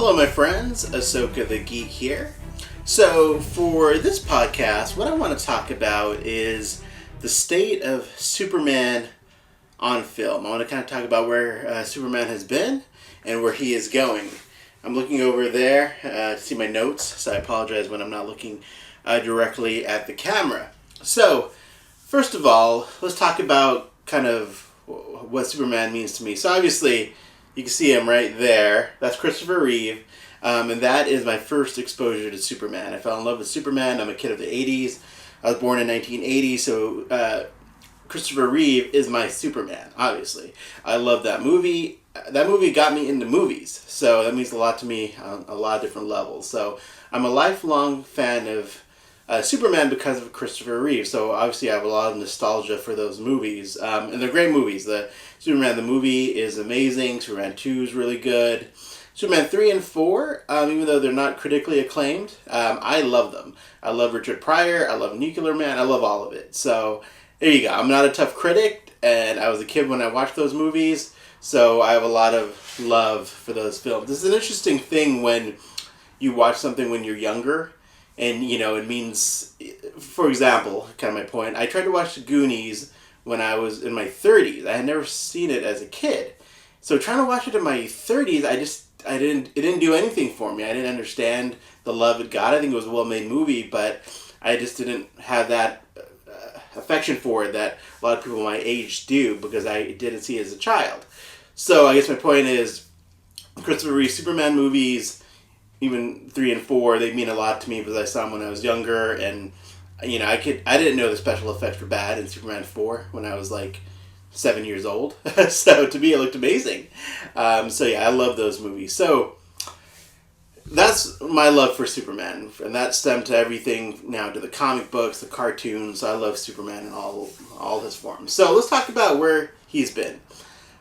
Hello, my friends. Ahsoka the Geek here. So, for this podcast, what I want to talk about is the state of Superman on film. I want to kind of talk about where Superman has been and where he is going. I'm looking over there to see my notes, so I apologize when I'm not looking directly at the camera. So, first of all, let's talk about kind of what Superman means to me. So, obviously, you can see him right there. That's Christopher Reeve. And that is my first exposure to Superman. I fell in love with Superman. I'm a kid of the 80s. I was born in 1980, so Christopher Reeve is my Superman, obviously. I love that movie. That movie got me into movies, so that means a lot to me on a lot of different levels. So I'm a lifelong fan of Superman because of Christopher Reeve. So obviously I have a lot of nostalgia for those movies. And they're great movies. The Superman, the movie, is amazing. Superman 2 is really good. Superman 3 and 4, even though they're not critically acclaimed, I love them. I love Richard Pryor, I love Nuclear Man, I love all of it. So, there you go. I'm not a tough critic, and I was a kid when I watched those movies, so I have a lot of love for those films. This is an interesting thing when you watch something when you're younger, and, you know, it means, for example, kind of my point, I tried to watch the Goonies when I was in my 30s. I had never seen it as a kid. So trying to watch it in my 30s, it didn't do anything for me. I didn't understand the love it got. I think it was a well-made movie, but I just didn't have that affection for it that a lot of people my age do because I didn't see it as a child. So I guess my point is, Christopher Reeve Superman movies, even 3 and 4, they mean a lot to me because I saw them when I was younger, and you know I didn't know the special effects were bad in Superman 4 when I was like 7 years old. So to me it looked amazing. So yeah, I love those movies. So that's my love for Superman, and that stemmed to everything now, to the comic books, the cartoons. I love Superman in all his forms. So let's talk about where he's been.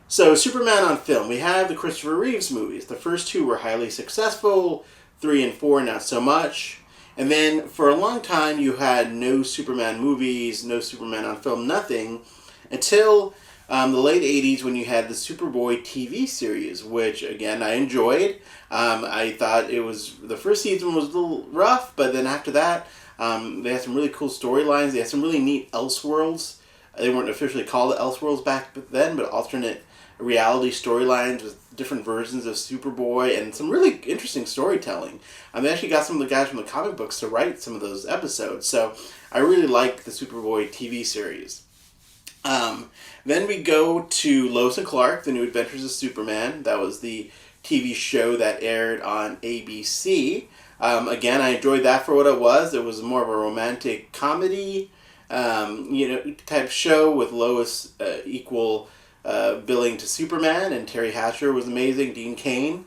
So Superman on film, we have the Christopher Reeves movies. The first 2 were highly successful, 3 and 4 not so much. And then for a long time you had no Superman movies, no Superman on film, nothing, until the late 80s when you had the Superboy TV series, which, again, I enjoyed. I thought the first season was a little rough, but then after that, they had some really cool storylines. They had some really neat Elseworlds. They weren't officially called Elseworlds back then, but alternate reality storylines with different versions of Superboy and some really interesting storytelling. They actually got some of the guys from the comic books to write some of those episodes, so I really liked the Superboy TV series. Then we go to Lois and Clark, The New Adventures of Superman. That was the TV show that aired on ABC. Again, I enjoyed that for what it was. It was more of a romantic comedy, type show with Lois equal billing to Superman, and Terry Hatcher was amazing. Dean Cain,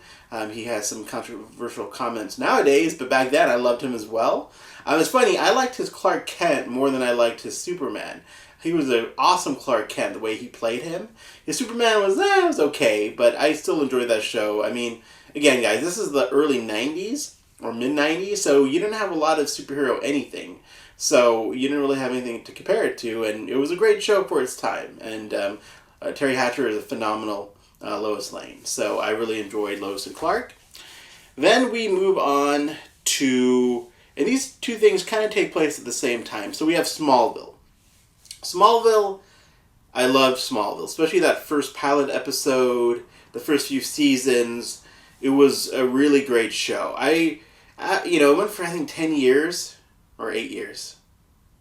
he has some controversial comments nowadays, but back then I loved him as well. It's funny, I liked his Clark Kent more than I liked his Superman. He was an awesome Clark Kent, the way he played him. His Superman was okay, but I still enjoyed that show. I mean, again, guys, this is the early 90s, or mid-90s, so you didn't have a lot of superhero anything. So you didn't really have anything to compare it to, and it was a great show for its time. And Terry Hatcher is a phenomenal Lois Lane. So I really enjoyed Lois and Clark. Then we move on to, and these two things kind of take place at the same time. So we have Smallville. Smallville, I loved Smallville, especially that first pilot episode, the first few seasons. It was a really great show. It went for, I think, 10 years, or 8 years.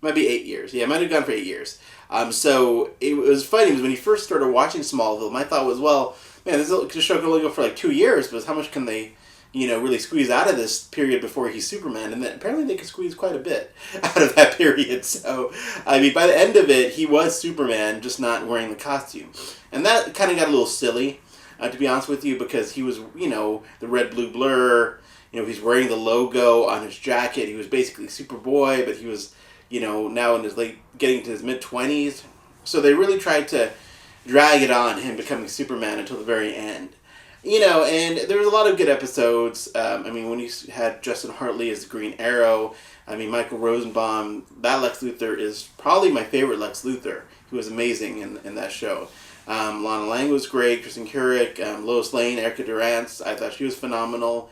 Might be 8 years. Yeah, it might have gone for 8 years. So it was funny, because when you first started watching Smallville, my thought was, well, man, this show can only go for like 2 years, but how much can they, really squeeze out of this period before he's Superman? And then apparently they could squeeze quite a bit out of that period. So, I mean, by the end of it, he was Superman, just not wearing the costume. And that kind of got a little silly, to be honest with you, because he was, the red, blue blur, he's wearing the logo on his jacket. He was basically Superboy, but he was, now in his getting to his mid-20s. So they really tried to drag it on, him becoming Superman, until the very end. And there was a lot of good episodes. When you had Justin Hartley as Green Arrow, I mean, Michael Rosenbaum, that Lex Luthor is probably my favorite Lex Luthor. He was amazing in that show. Lana Lang was great, Kristen Curick, Lois Lane, Erica Durance, I thought she was phenomenal.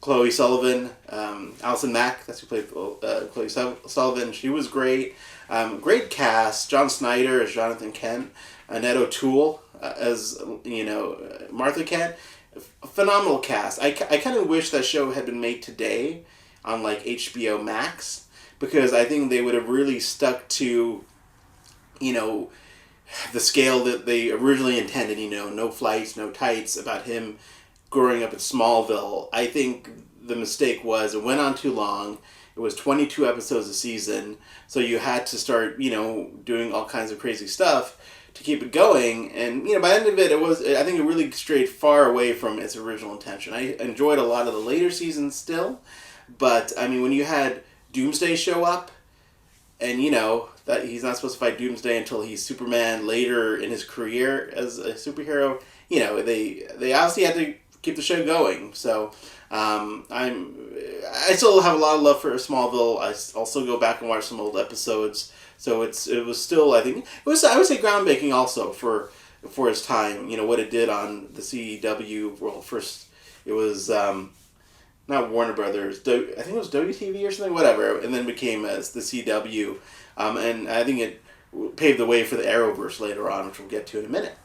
Chloe Sullivan, Allison Mack, that's who played Chloe Sullivan, she was great. Great cast, John Snyder as Jonathan Kent, Annette O'Toole as, Martha Kent. Phenomenal cast. I kind of wish that show had been made today on like HBO Max, because I think they would have really stuck to, the scale that they originally intended, no flights, no tights, about him growing up in Smallville. I think the mistake was it went on too long. It was 22 episodes a season, so you had to start, doing all kinds of crazy stuff to keep it going. And, by the end of it, I think it really strayed far away from its original intention. I enjoyed a lot of the later seasons still, but, I mean, when you had Doomsday show up, and, that he's not supposed to fight Doomsday until he's Superman later in his career as a superhero, they obviously had to keep the show going. So, I still have a lot of love for Smallville. I also go back and watch some old episodes. So it was still, I think, I would say groundbreaking also for its time. What it did on the CW. Well, first it was not Warner Brothers. I think it was WTV or something, whatever, and then became as the CW. And I think it paved the way for the Arrowverse later on, which we'll get to in a minute.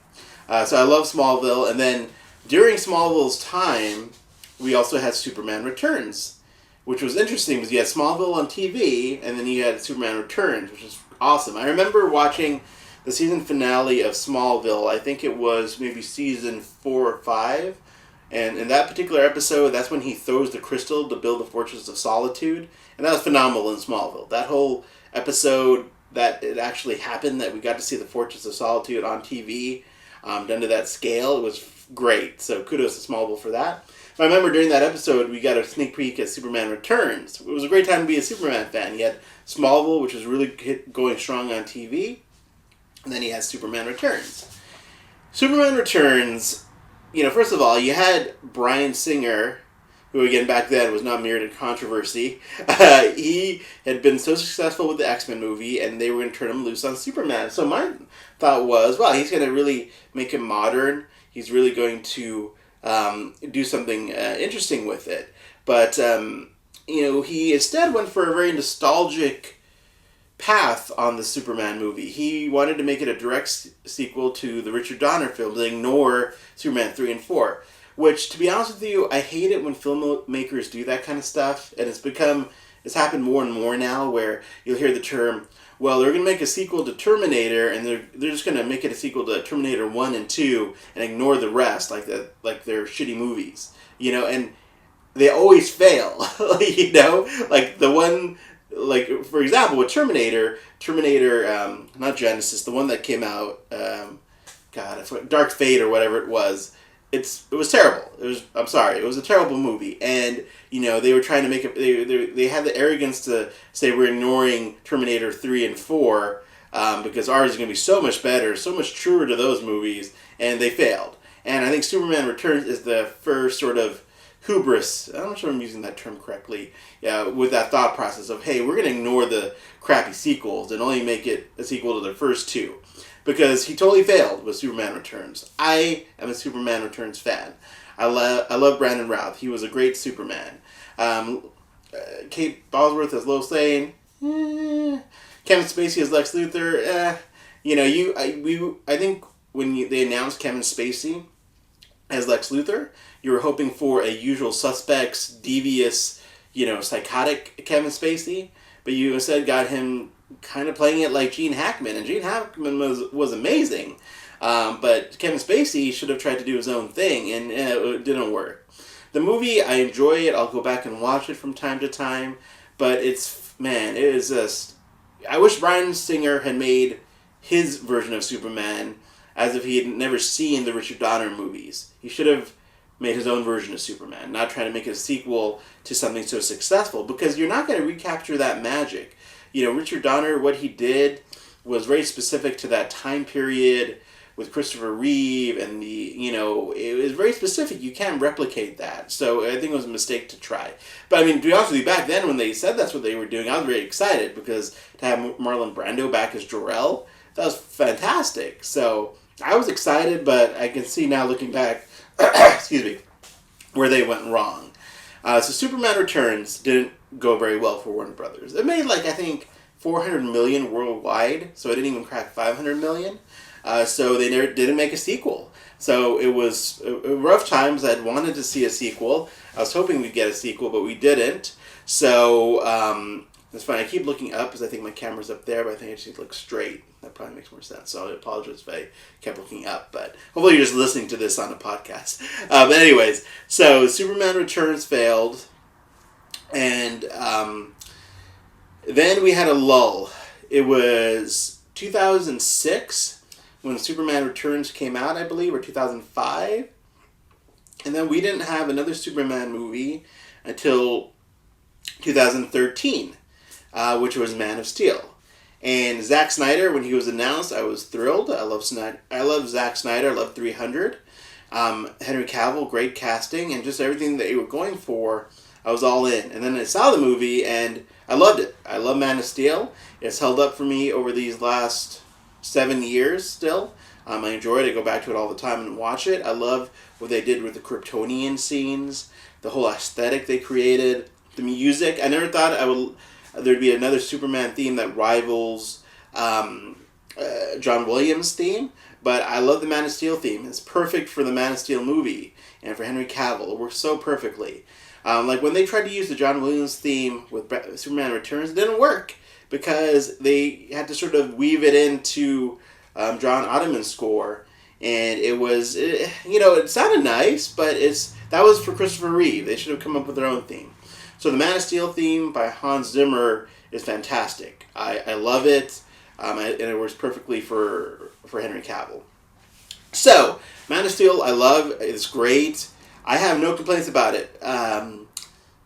So I love Smallville, and then during Smallville's time, we also had Superman Returns, which was interesting because you had Smallville on TV, and then you had Superman Returns, which is awesome. I remember watching the season finale of Smallville. I think it was maybe season 4 or 5, and in that particular episode, that's when he throws the crystal to build the Fortress of Solitude, and that was phenomenal in Smallville. That whole episode that it actually happened, that we got to see the Fortress of Solitude on TV, done to that scale, it was great. So kudos to Smallville for that. I remember during that episode, we got a sneak peek at Superman Returns. It was a great time to be a Superman fan. You had Smallville, which was really going strong on TV, and then you had Superman Returns. Superman Returns, first of all, you had Bryan Singer, who again back then was not mirrored in controversy. He had been so successful with the X-Men movie, and they were going to turn him loose on Superman. So my thought was, well, he's going to really make him modern. He's really going to do something interesting with it. But, he instead went for a very nostalgic path on the Superman movie. He wanted to make it a direct sequel to the Richard Donner film, to ignore Superman 3 and 4. Which, to be honest with you, I hate it when filmmakers do that kind of stuff. And it's happened more and more now, where you'll hear the term, well, they're going to make a sequel to Terminator, and they're just going to make it a sequel to Terminator 1 and 2, and ignore the rest, like they're shitty movies. And they always fail. Like the one, like, for example, with Terminator, not Genesis, the one that came out, Dark Fate or whatever it was, it was terrible. It was a terrible movie. And, they were trying to make it, they had the arrogance to say we're ignoring Terminator 3 and 4 because ours is going to be so much better, so much truer to those movies, and they failed. And I think Superman Returns is the first sort of hubris, I'm not sure I'm using that term correctly, with that thought process of, hey, we're going to ignore the crappy sequels and only make it a sequel to the first two. Because he totally failed with Superman Returns. I am a Superman Returns fan. I love Brandon Routh. He was a great Superman. Kate Bosworth as Lois Lane. Kevin Spacey as Lex Luthor. I think when they announced Kevin Spacey as Lex Luthor, you were hoping for a Usual Suspects, devious, psychotic Kevin Spacey. But you instead got him kind of playing it like Gene Hackman, and Gene Hackman was amazing, but Kevin Spacey should have tried to do his own thing, and it didn't work. The movie, I enjoy it. I'll go back and watch it from time to time, but it is just, I wish Bryan Singer had made his version of Superman as if he had never seen the Richard Donner movies. He should have made his own version of Superman, not trying to make a sequel to something so successful, because you're not going to recapture that magic. Richard Donner, what he did was very specific to that time period with Christopher Reeve and it was very specific. You can't replicate that. So I think it was a mistake to try. But I mean, to be honest with you, back then when they said that's what they were doing, I was very excited because to have Marlon Brando back as Jor-El, that was fantastic. So I was excited, but I can see now looking back, excuse me, where they went wrong. So Superman Returns didn't go very well for Warner Brothers. It made I think 400 million worldwide, so it didn't even crack 500 million. So they didn't make a sequel. So it was rough times. I'd wanted to see a sequel. I was hoping we'd get a sequel, but we didn't. So that's fine. I keep looking up because I think my camera's up there, but I think I just need to look straight. That probably makes more sense. So I apologize if I kept looking up, but hopefully you're just listening to this on a podcast. But anyways, so Superman Returns failed, and then we had a lull. It was 2006 when Superman Returns came out, I believe, or 2005. And then we didn't have another Superman movie until 2013, which was Man of Steel. And Zack Snyder, when he was announced, I was thrilled. I love Zack Snyder. I love 300. Henry Cavill, great casting, and just everything that they were going for, I was all in. And then I saw the movie, and I loved it. I love Man of Steel. It's held up for me over these last 7 years still. I enjoy it. I go back to it all the time and watch it. I love what they did with the Kryptonian scenes, the whole aesthetic they created, the music. I never thought there'd be another Superman theme that rivals John Williams' theme, but I love the Man of Steel theme. It's perfect for the Man of Steel movie and for Henry Cavill. It works so perfectly. When they tried to use the John Williams theme with Superman Returns, it didn't work because they had to sort of weave it into John Ottoman's score, and it sounded nice, but that was for Christopher Reeve. They should have come up with their own theme. So the Man of Steel theme by Hans Zimmer is fantastic. I love it, and it works perfectly for Henry Cavill. So Man of Steel, I love. It's great. I have no complaints about it.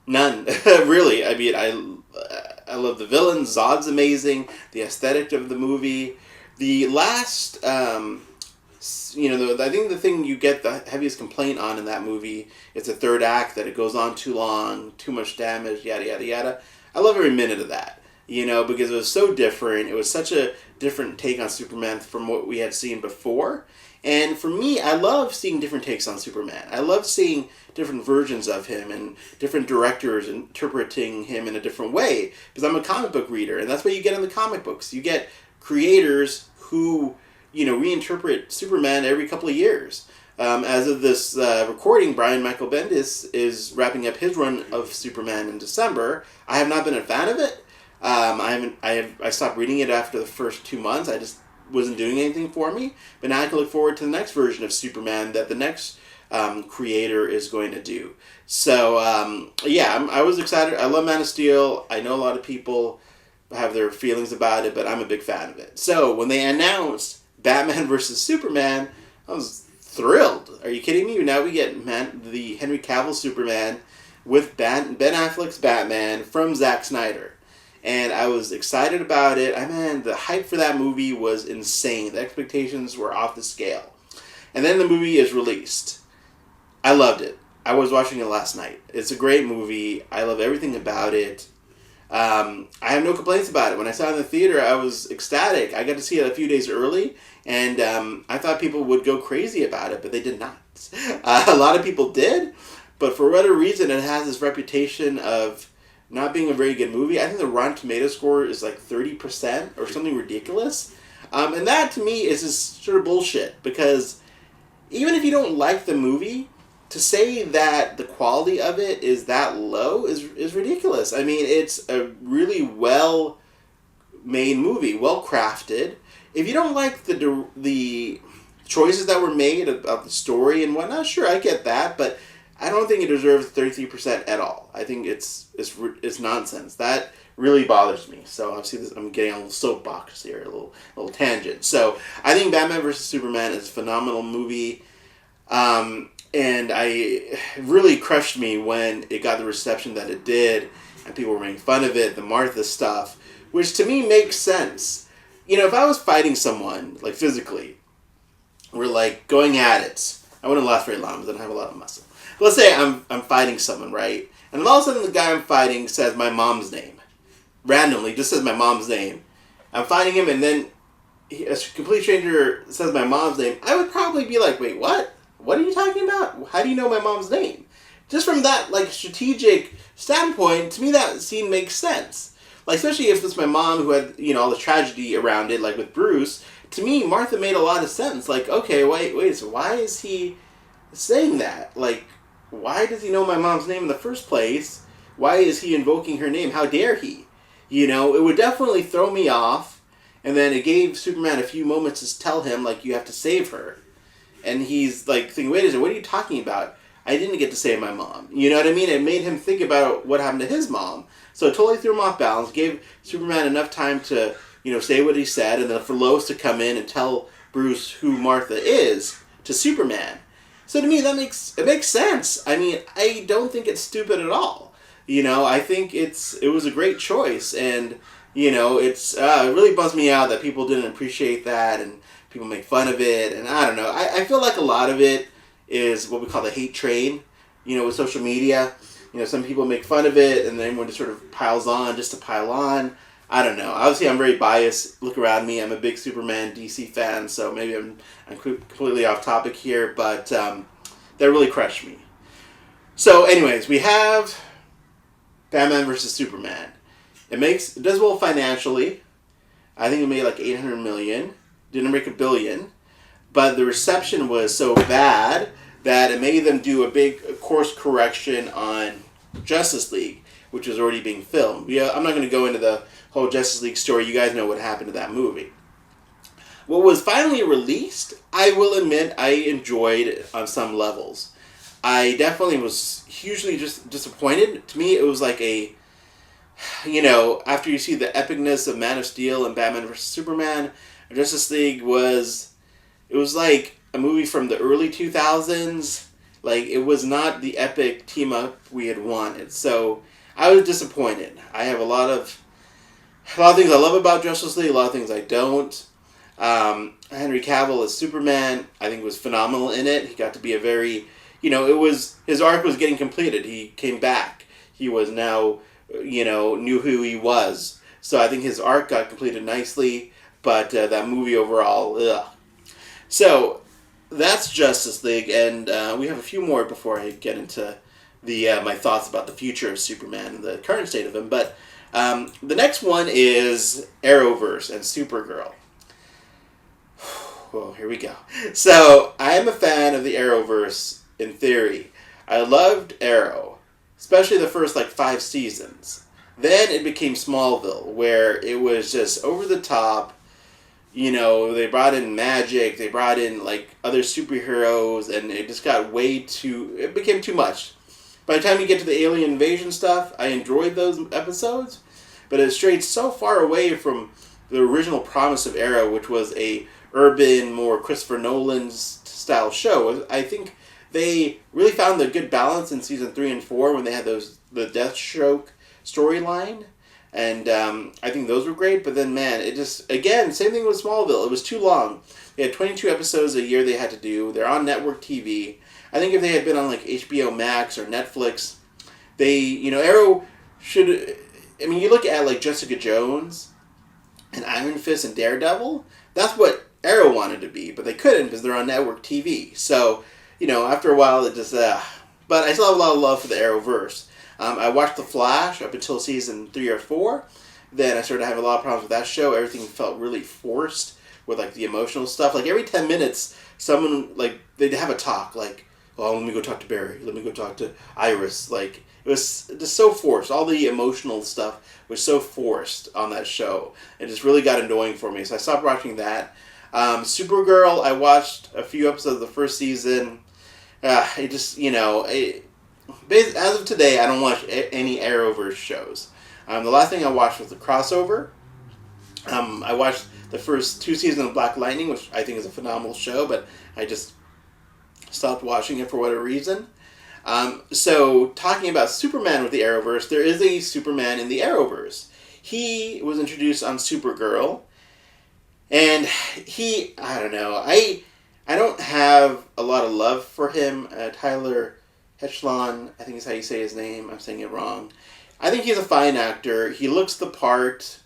None, really. I mean, I love the villain. Zod's amazing. The aesthetic of the movie. The last, I think the thing you get the heaviest complaint on in that movie is the third act, that it goes on too long, too much damage, yada, yada, yada. I love every minute of that, because it was so different. It was such a different take on Superman from what we had seen before. And for me, I love seeing different takes on Superman. I love seeing different versions of him and different directors interpreting him in a different way, because I'm a comic book reader, and that's what you get in the comic books. You get creators who reinterpret Superman every couple of years. As of this recording, Brian Michael Bendis is wrapping up his run of Superman in December. I have not been a fan of it. I stopped reading it after the first 2 months. I just wasn't doing anything for me. But now I can look forward to the next version of Superman that the next creator is going to do. So I was excited. I love Man of Steel. I know a lot of people have their feelings about it, but I'm a big fan of it. So when they announced Batman versus Superman, I was thrilled. Are you kidding me? Now we get the Henry Cavill Superman with Ben Affleck's Batman from Zack Snyder. And I was excited about it. The hype for that movie was insane. The expectations were off the scale. And then the movie is released. I loved it. I was watching it last night. It's a great movie. I love everything about it. I have no complaints about it. When I saw it in the theater, I was ecstatic. I got to see it a few days early, and I thought people would go crazy about it, but they did not. A lot of people did, but for whatever reason, it has this reputation of not being a very good movie. I think the Rotten Tomatoes score is 30% or something ridiculous. And that, to me, is just sort of bullshit, because even if you don't like the movie, to say that the quality of it is that low is ridiculous. It's a really well-made movie, well-crafted. If you don't like the choices that were made about the story and whatnot, sure, I get that, but I don't think it deserves 33% at all. I think it's nonsense. That really bothers me. So obviously I'm getting a little soapbox here, a little tangent. So I think Batman vs. Superman is a phenomenal movie. And it really crushed me when it got the reception that it did, and people were making fun of it, the Martha stuff, which to me makes sense. If I was fighting someone, physically, we're like going at it. I wouldn't last very long because I don't have a lot of muscle. But let's say I'm fighting someone, right? And then all of a sudden the guy I'm fighting says my mom's name. Randomly, just says my mom's name. I'm fighting him and then a complete stranger says my mom's name. I would probably be like, wait, what? What are you talking about? How do you know my mom's name? Just from that like strategic standpoint, to me that scene makes sense. Like, especially if it's my mom who had, all the tragedy around it, like with Bruce. To me, Martha made a lot of sense. Like, okay, wait, so why is he saying that? Like, why does he know my mom's name in the first place? Why is he invoking her name? How dare he? It would definitely throw me off. And then it gave Superman a few moments to tell him, like, you have to save her. And he's like thinking, wait a second, what are you talking about? I didn't get to save my mom. You know what I mean? It made him think about what happened to his mom. So it totally threw him off balance, gave Superman enough time to, say what he said, and then for Lois to come in and tell Bruce who Martha is to Superman. So to me, it makes sense. I mean, I don't think it's stupid at all. I think it was a great choice, and it really bums me out that people didn't appreciate that, and people make fun of it, and I don't know. I feel like a lot of it is what we call the hate train, with social media. Some people make fun of it, and then everyone just sort of piles on just to pile on. I don't know. Obviously, I'm very biased. Look around me. I'm a big Superman DC fan, so maybe I'm completely off topic here, but that really crushed me. So, anyways, we have Batman versus Superman. It does well financially. I think it made like $800 million. Didn't make $1 billion, but the reception was so bad that it made them do a big course correction on Justice League, which was already being filmed. Yeah, I'm not going to go into the whole Justice League story. You guys know what happened to that movie. What was finally released, I will admit, I enjoyed on some levels. I definitely was hugely just disappointed. To me, it was like after you see the epicness of Man of Steel and Batman vs. Superman, Justice League was like a movie from the early 2000s. Like, it was not the epic team-up we had wanted. So, I was disappointed. I have a lot of things I love about Justice League, a lot of things I don't. Henry Cavill as Superman, I think was phenomenal in it. He got to be a very, his arc was getting completed. He came back. He was now, knew who he was. So I think his arc got completed nicely, but that movie overall, ugh. So that's Justice League, and we have a few more before I get into my thoughts about the future of Superman and the current state of him. But the next one is Arrowverse and Supergirl. Well, here we go. So, I am a fan of the Arrowverse, in theory. I loved Arrow, especially the first, 5 seasons. Then it became Smallville, where it was just over the top. They brought in magic, they brought in, other superheroes, and it just got it became too much. By the time you get to the alien invasion stuff, I enjoyed those episodes, but it strayed so far away from the original promise of Arrow, which was a urban, more Christopher Nolan's style show. I think they really found the good balance in season 3 and 4 when they had the Deathstroke storyline, and I think those were great. But then, man, it just, again, same thing with Smallville. It was too long. They had 22 episodes a year they had to do. They're on network TV. I think if they had been on HBO Max or Netflix, Arrow should. I mean, you look at Jessica Jones and Iron Fist and Daredevil. That's what Arrow wanted to be, but they couldn't because they're on network TV. So, after a while, it just, But I still have a lot of love for the Arrowverse. I watched The Flash up until season 3 or 4. Then I started having a lot of problems with that show. Everything felt really forced with, the emotional stuff. Every 10 minutes, someone, they'd have a talk, oh, let me go talk to Barry. Let me go talk to Iris. It was just so forced. All the emotional stuff was so forced on that show. It just really got annoying for me. So I stopped watching that. Supergirl, I watched a few episodes of the first season. It just, as of today, I don't watch any Arrowverse shows. The last thing I watched was the crossover. I watched the first 2 seasons of Black Lightning, which I think is a phenomenal show, but I just stopped watching it for whatever reason. So, talking about Superman with the Arrowverse, there is a Superman in the Arrowverse. He was introduced on Supergirl, and I don't know, I don't have a lot of love for him. Tyler Hechlan, I think is how you say his name. I'm saying it wrong. I think he's a fine actor. He looks the part,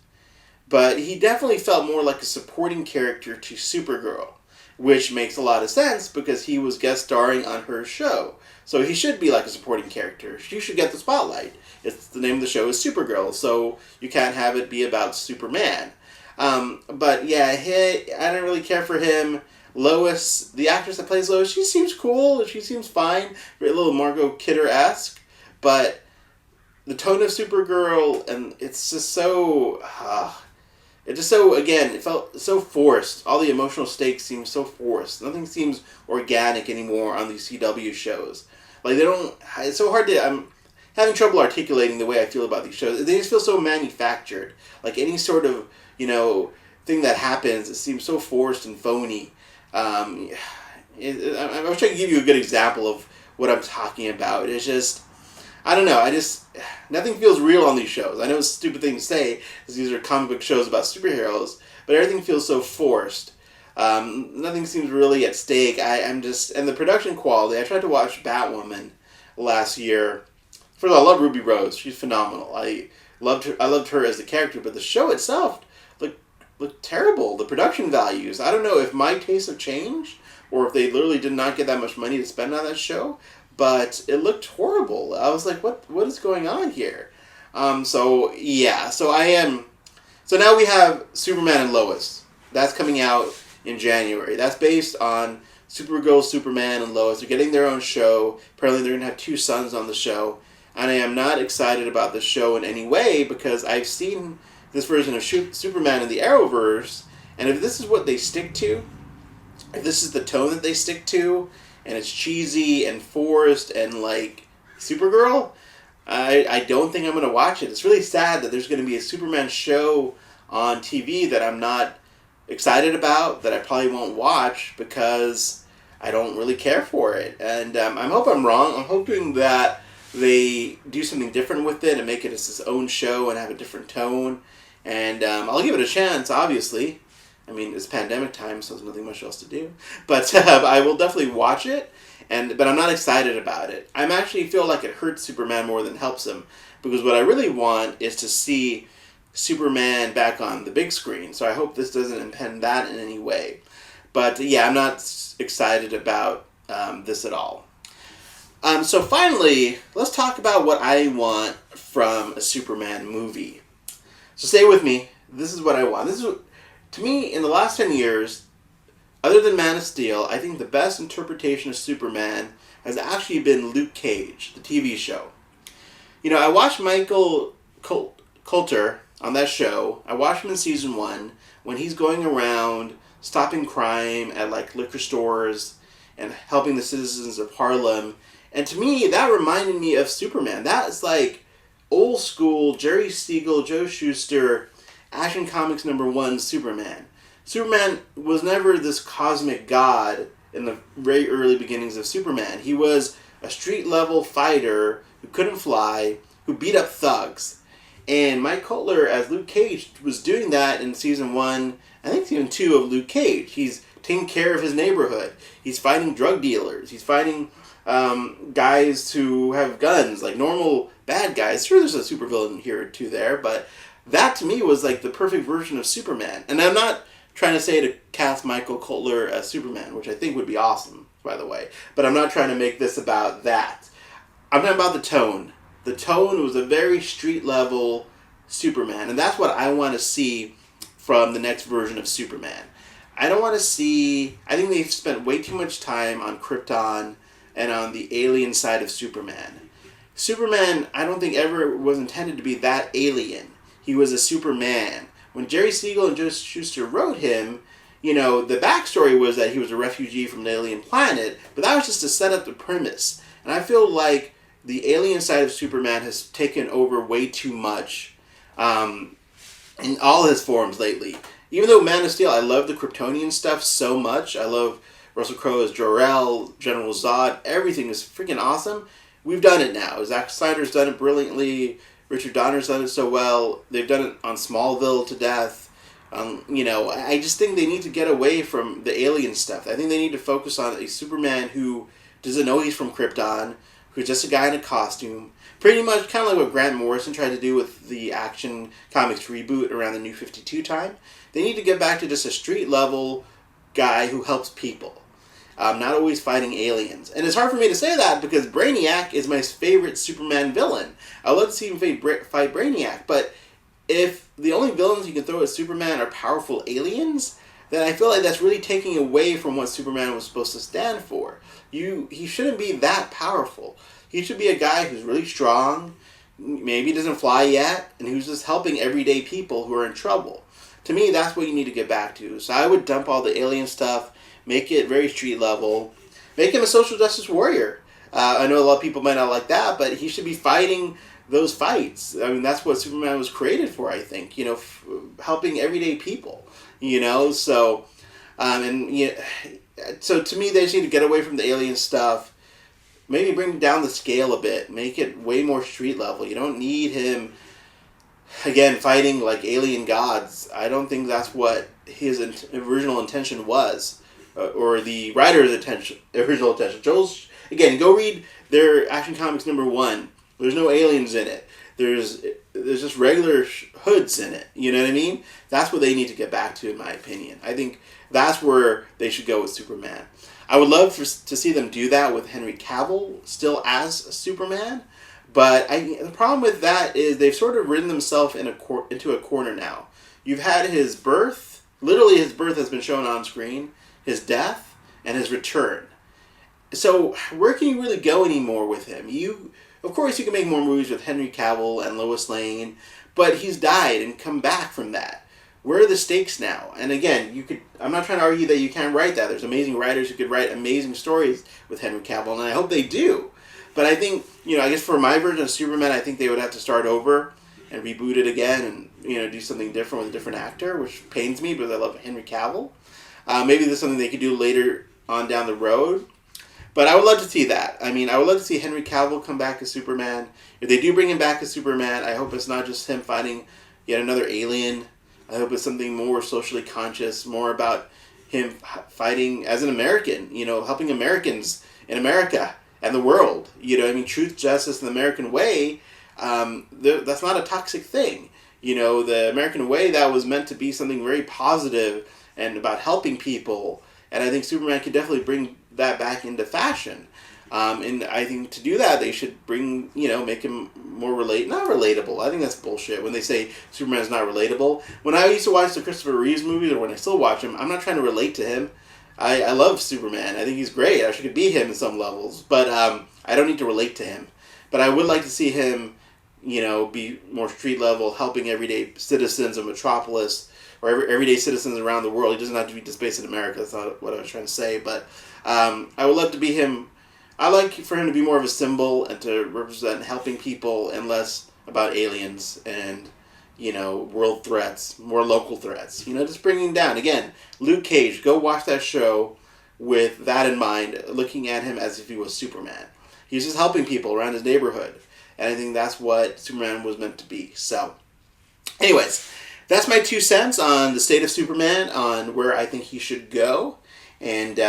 but he definitely felt more like a supporting character to Supergirl, which makes a lot of sense because he was guest starring on her show. So he should be like a supporting character. She should get the spotlight. It's the name of the show is Supergirl, so you can't have it be about Superman. But yeah, I don't really care for him. Lois, the actress that plays Lois, she seems cool. She seems fine. A little Margot Kidder-esque. But the tone of Supergirl, and it's just so... it just so, again, it felt so forced. All the emotional stakes seem so forced. Nothing seems organic anymore on these CW shows. Like, they don't... It's so hard to... I'm having trouble articulating the way I feel about these shows. They just feel so manufactured. Like, any sort of, thing that happens, it seems so forced and phony. I was trying to give you a good example of what I'm talking about. It's just... I don't know, nothing feels real on these shows. I know it's a stupid thing to say, because these are comic book shows about superheroes, but everything feels so forced. Nothing seems really at stake. And the production quality, I tried to watch Batwoman last year. First of all, I love Ruby Rose. She's phenomenal. I loved her as the character, but the show itself looked terrible. The production values, I don't know if my tastes have changed, or if they literally did not get that much money to spend on that show. But it looked horrible. I was like, what is going on here? So now we have Superman and Lois. That's coming out in January. That's based on Supergirl, Superman, and Lois. They're getting their own show. Apparently they're going to have 2 sons on the show. And I am not excited about the show in any way because I've seen this version of Superman in the Arrowverse. And if this is what they stick to, if this is the tone that they stick to, and it's cheesy and forced and like Supergirl, I don't think I'm going to watch it. It's really sad that there's going to be a Superman show on TV that I'm not excited about, that I probably won't watch because I don't really care for it. And I hope I'm wrong. I'm hoping that they do something different with it and make it its own show and have a different tone. And I'll give it a chance, obviously. I mean, it's pandemic time, so there's nothing much else to do. But I will definitely watch it, but I'm not excited about it. I actually feel like it hurts Superman more than helps him, because what I really want is to see Superman back on the big screen, so I hope this doesn't impede that in any way. But yeah, I'm not excited about this at all. So finally, let's talk about what I want from a Superman movie. So stay with me. This is what I want. To me, in the last 10 years, other than Man of Steel, I think the best interpretation of Superman has actually been Luke Cage, the TV show. I watched Michael Coulter on that show. I watched him in season 1 when he's going around stopping crime at liquor stores and helping the citizens of Harlem. And to me, that reminded me of Superman. That's like old school Jerry Siegel, Joe Shuster, Action Comics #1 Superman. Superman was never this cosmic god in the very early beginnings of Superman. He was a street-level fighter who couldn't fly, who beat up thugs. And Mike Coulter, as Luke Cage, was doing that in season 1, I think season 2 of Luke Cage. He's taking care of his neighborhood. He's fighting drug dealers. He's fighting guys who have guns, like normal bad guys. Sure, there's a supervillain here or two there, but that to me was like the perfect version of Superman. And I'm not trying to say to cast Michael Coulter as Superman, which I think would be awesome, by the way. But I'm not trying to make this about that. I'm talking about the tone. The tone was a very street-level Superman. And that's what I want to see from the next version of Superman. I don't want to see... I think they've spent way too much time on Krypton and on the alien side of Superman. Superman, I don't think ever was intended to be that alien. He was a Superman. When Jerry Siegel and Joe Shuster wrote him, the backstory was that he was a refugee from an alien planet, but that was just to set up the premise. And I feel like the alien side of Superman has taken over way too much in all his forms lately. Even though Man of Steel, I love the Kryptonian stuff so much. I love Russell Crowe as Jor-El, General Zod. Everything is freaking awesome. We've done it now. Zack Snyder's done it brilliantly. Richard Donner's done it so well. They've done it on Smallville to death. I just think they need to get away from the alien stuff. I think they need to focus on a Superman who doesn't know he's from Krypton, who's just a guy in a costume. Pretty much kind of like what Grant Morrison tried to do with the Action Comics reboot around the New 52 time. They need to get back to just a street level guy who helps people. Not always fighting aliens. And it's hard for me to say that because Brainiac is my favorite Superman villain. I love to see him fight Brainiac, but if the only villains you can throw at Superman are powerful aliens, then I feel like that's really taking away from what Superman was supposed to stand for. He shouldn't be that powerful. He should be a guy who's really strong, maybe doesn't fly yet, and who's just helping everyday people who are in trouble. To me, that's what you need to get back to. So I would dump all the alien stuff, make it very street level, make him a social justice warrior. I know a lot of people might not like that, but he should be fighting those fights. I mean, that's what Superman was created for, I think. Helping everyday people. So so to me, they just need to get away from the alien stuff. Maybe bring down the scale a bit. Make it way more street level. You don't need him, again, fighting like alien gods. I don't think that's what his original intention was. Or the writer's original intention. Again, go read their Action Comics #1. There's no aliens in it. There's just regular hoods in it. You know what I mean? That's what they need to get back to, in my opinion. I think that's where they should go with Superman. I would love to see them do that with Henry Cavill still as Superman, but the problem with that is they've sort of ridden themselves into a corner now. You've had his birth, literally his birth has been shown on screen, his death, and his return. So where can you really go anymore with him? Of course, you can make more movies with Henry Cavill and Lois Lane, but he's died and come back from that. Where are the stakes now? And again, I'm not trying to argue that you can't write that. There's amazing writers who could write amazing stories with Henry Cavill, and I hope they do. But I think, I guess for my version of Superman, I think they would have to start over and reboot it again and, do something different with a different actor, which pains me because I love Henry Cavill. Maybe there's something they could do later on down the road. But I would love to see that. I mean, I would love to see Henry Cavill come back as Superman. If they do bring him back as Superman, I hope it's not just him fighting yet another alien. I hope it's something more socially conscious, more about him fighting as an American, helping Americans in America and the world. Truth, justice, and the American way, that's not a toxic thing. The American way, that was meant to be something very positive and about helping people. And I think Superman could definitely bring that back into fashion. And I think to do that, they should make him more not relatable. I think that's bullshit when they say Superman's not relatable. When I used to watch the Christopher Reeves movies, or when I still watch them, I'm not trying to relate to him. I love Superman. I think he's great. I could be him in some levels. But I don't need to relate to him. But I would like to see him, be more street level, helping everyday citizens of Metropolis, or everyday citizens around the world. He doesn't have to be just based in America. That's not what I was trying to say. But I would love to be him. I like for him to be more of a symbol and to represent helping people and less about aliens and, world threats, more local threats. Just bringing down. Again, Luke Cage, go watch that show with that in mind, looking at him as if he was Superman. He's just helping people around his neighborhood. And I think that's what Superman was meant to be. So, anyways, that's my 2 cents on the state of Superman, on where I think he should go. And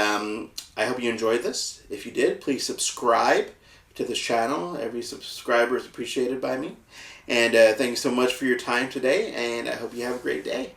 I hope you enjoyed this. If you did, please subscribe to this channel. Every subscriber is appreciated by me. And thanks so much for your time today, and I hope you have a great day.